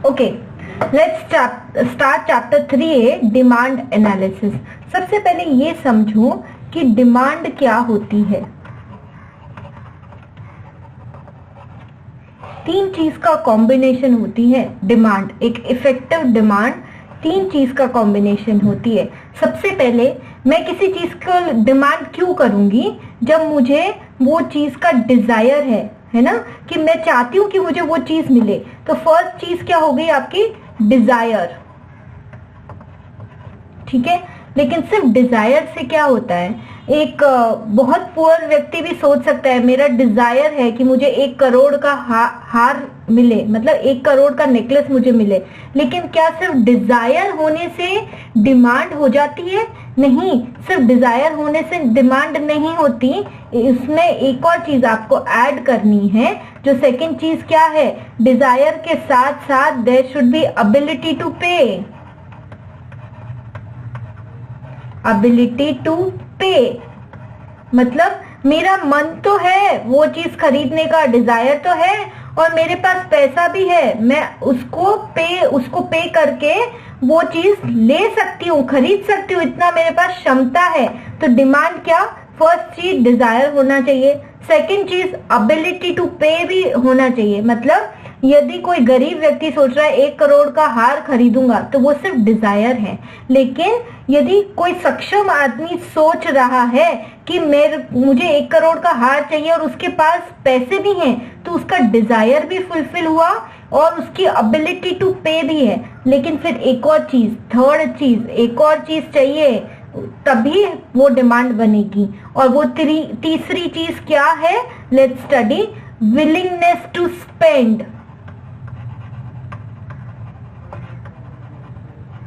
Okay, let's start chapter 3A, demand analysis. सबसे पहले ये समझो कि डिमांड क्या होती है। तीन चीज का कॉम्बिनेशन होती है डिमांड, एक इफेक्टिव डिमांड तीन चीज का कॉम्बिनेशन होती है। सबसे पहले मैं किसी चीज को डिमांड क्यों करूंगी, जब मुझे वो चीज का डिजायर है ना, कि मैं चाहती हूं कि मुझे वो चीज मिले। तो फर्स्ट चीज क्या हो गई आपकी, डिजायर। ठीक है, लेकिन सिर्फ डिजायर से क्या होता है, एक बहुत पुअर व्यक्ति भी सोच सकता है मेरा डिजायर है कि मुझे 1 करोड़ का हार मिले, मतलब 1 करोड़ का नेकलेस मुझे मिले। लेकिन क्या सिर्फ डिजायर होने से डिमांड हो जाती है? नहीं, सिर्फ डिजायर होने से डिमांड नहीं होती। इसमें एक और चीज आपको ऐड करनी है, जो सेकंड चीज क्या है, डिजायर के साथ साथ there should be ability to pay. Ability to pay मतलब मेरा मन तो है वो चीज खरीदने का, डिजायर तो है और मेरे पास पैसा भी है, मैं उसको पे करके वो चीज ले सकती हूँ, खरीद सकती हूँ, इतना मेरे पास क्षमता है। तो डिमांड क्या, फर्स्ट चीज डिजायर होना चाहिए, सेकंड चीज एबिलिटी टू पे भी होना चाहिए। मतलब यदि कोई गरीब व्यक्ति सोच रहा है 1 करोड़ का हार खरीदूंगा, तो वो सिर्फ डिजायर है। लेकिन यदि कोई सक्षम आदमी सोच रहा है कि मुझे 1 करोड़ का हार चाहिए और उसके पास पैसे भी हैं, तो उसका डिजायर भी फुलफिल हुआ और उसकी एबिलिटी टू पे भी है। लेकिन फिर एक और चीज, थर्ड चीज, एक और चीज चाहिए, तभी वो डिमांड बनेगी। और वो तीसरी चीज क्या है, let's study, willingness to spend.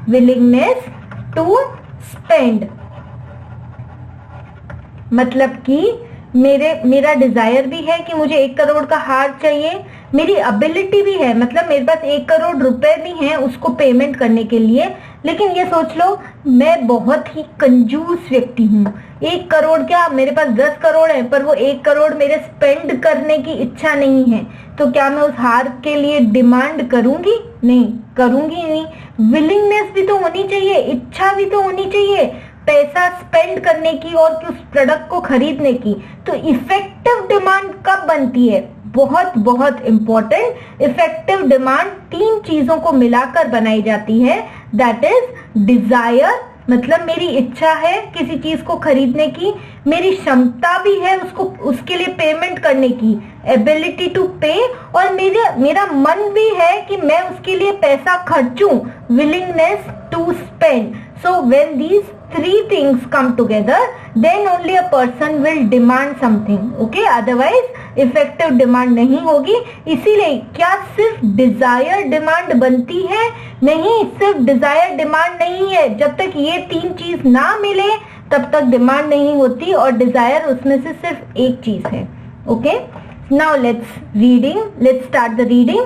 Willingness to spend मतलब कि मेरा डिजायर भी है कि मुझे 1 करोड़ का हार चाहिए, मेरी एबिलिटी भी है, मतलब मेरे पास 1 करोड़ रुपए भी हैं उसको पेमेंट करने के लिए। लेकिन ये सोच लो मैं बहुत ही कंजूस व्यक्ति हूँ, 1 करोड़ क्या, मेरे पास 10 करोड़ है, पर वो 1 करोड़ मेरे स्पेंड करने की इच्छा नहीं है। तो क्या मैं उस हार के लिए डिमांड करूंगी? नहीं करूंगी नहीं। विलिंगनेस भी तो होनी चाहिए, इच्छा भी तो होनी चाहिए पैसा स्पेंड करने की और उस प्रोडक्ट को खरीदने की। तो इफेक्टिव डिमांड कब बनती है, बहुत बहुत इंपॉर्टेंट। इफेक्टिव डिमांड 3 चीजों को मिलाकर बनाई जाती है, दैट इज डिजायर, मतलब मेरी इच्छा है किसी चीज को खरीदने की, मेरी क्षमता भी है उसके लिए पेमेंट करने की, एबिलिटी टू पे, और मेरा मन भी है कि मैं उसके लिए पैसा खर्चूं, willingness to spend. So when these 3 things come together, then only a person will demand something. Okay? Otherwise, effective demand नहीं होगी। इसीलिए क्या सिर्फ डिजायर डिमांड बनती है? नहीं, सिर्फ डिजायर डिमांड नहीं है। जब तक ये 3 चीज ना मिले तब तक डिमांड नहीं होती, और डिजायर उसमें से सिर्फ एक चीज है। Okay, now let's start the reading.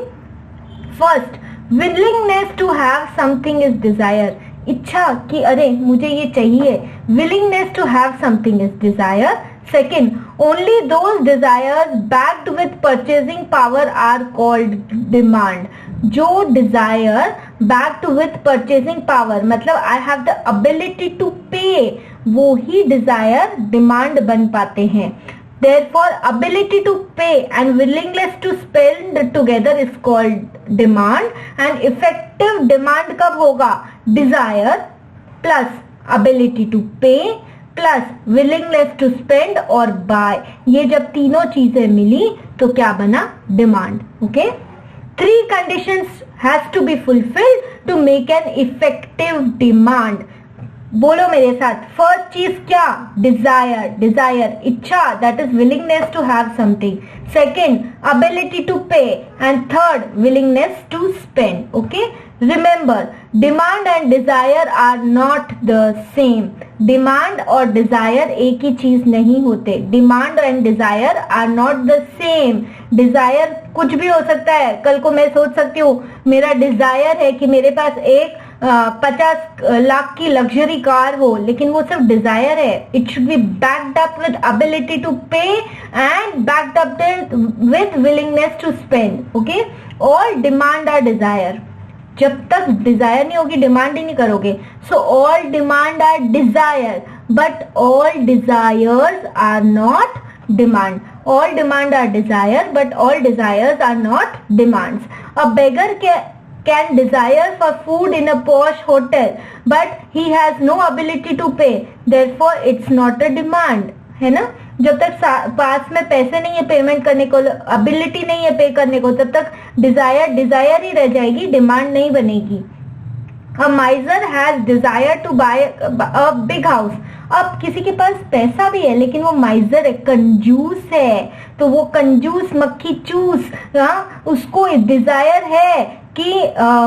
First, willingness to have something is desire. इच्छा कि अरे मुझे ये चाहिए, willingness to have something is desire. Second, only those desires backed with purchasing power are called demand. जो desire backed with purchasing power मतलब I have the ability to pay, वो ही desire demand बन पाते हैं। Therefore, ability to pay and willingness to spend together is called demand. And effective demand कब होगा, desire plus ability to pay plus willingness to spend और buy, ये जब तीनों चीजें मिली तो क्या बना, demand. Okay, 3 conditions has to be fulfilled to make an effective demand. बोलो मेरे साथ, फर्स्ट चीज क्या, डिजायर इच्छा, that is willingness to have something. Second, ability to pay, and third, willingness to spend. Okay, remember, demand and desire are not the same. Demand और desire एक ही चीज नहीं होते। Demand and desire are not the same. Desire कुछ भी हो सकता है। कल को मैं सोच सकती हूँ मेरा डिजायर है कि मेरे पास एक 50 लाख की लग्जरी कार हो, लेकिन वो सिर्फ डिजायर है। It should be backed up with ability to pay and backed up with willingness to spend. Okay, all demand are desire. जब तक डिजायर नहीं होगी डिमांड ही नहीं करोगे. So all demand are desire but all desires are not demand. All demand are desire but all desires are not demands. A beggar can desire for food in a posh hotel but he has no ability to pay, therefore it's not a demand. है ना. जब तक पास में पैसे नहीं है payment करने को, एबिलिटी नहीं है पे करने को, तब तक डिजायर ही रह जाएगी, डिमांड नहीं बनेगी. A miser has desire to buy a big house. अब किसी के पास पैसा भी है लेकिन वो माइजर है, कंजूस है, तो वो कंजूस मक्खी चूस, उसको डिजायर है कि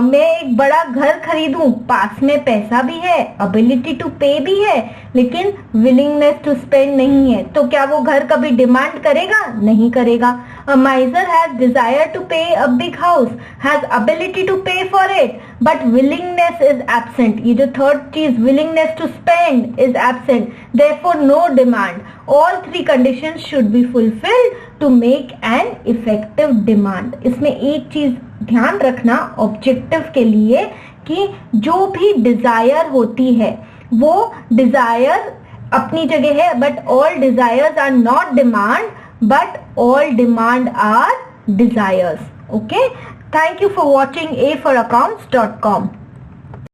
मैं एक बड़ा घर खरीदूं, पास में पैसा भी है, एबिलिटी टू पे भी है, लेकिन विलिंगनेस टू स्पेंड नहीं है. तो क्या वो घर कभी डिमांड करेगा? नहीं करेगा. A miser has desire to pay a big house, has ability to pay for it, but willingness is absent. ये जो थर्ड चीज willingness to spend is absent, therefore no demand. All three conditions should be fulfilled to make an effective demand. इसमें एक चीज ध्यान रखना objective के लिए कि जो भी डिजायर होती है वो डिजायर अपनी जगह है, but all desires are not demand, but all demand are desires. Okay, thank you for watching A4Accounts.com.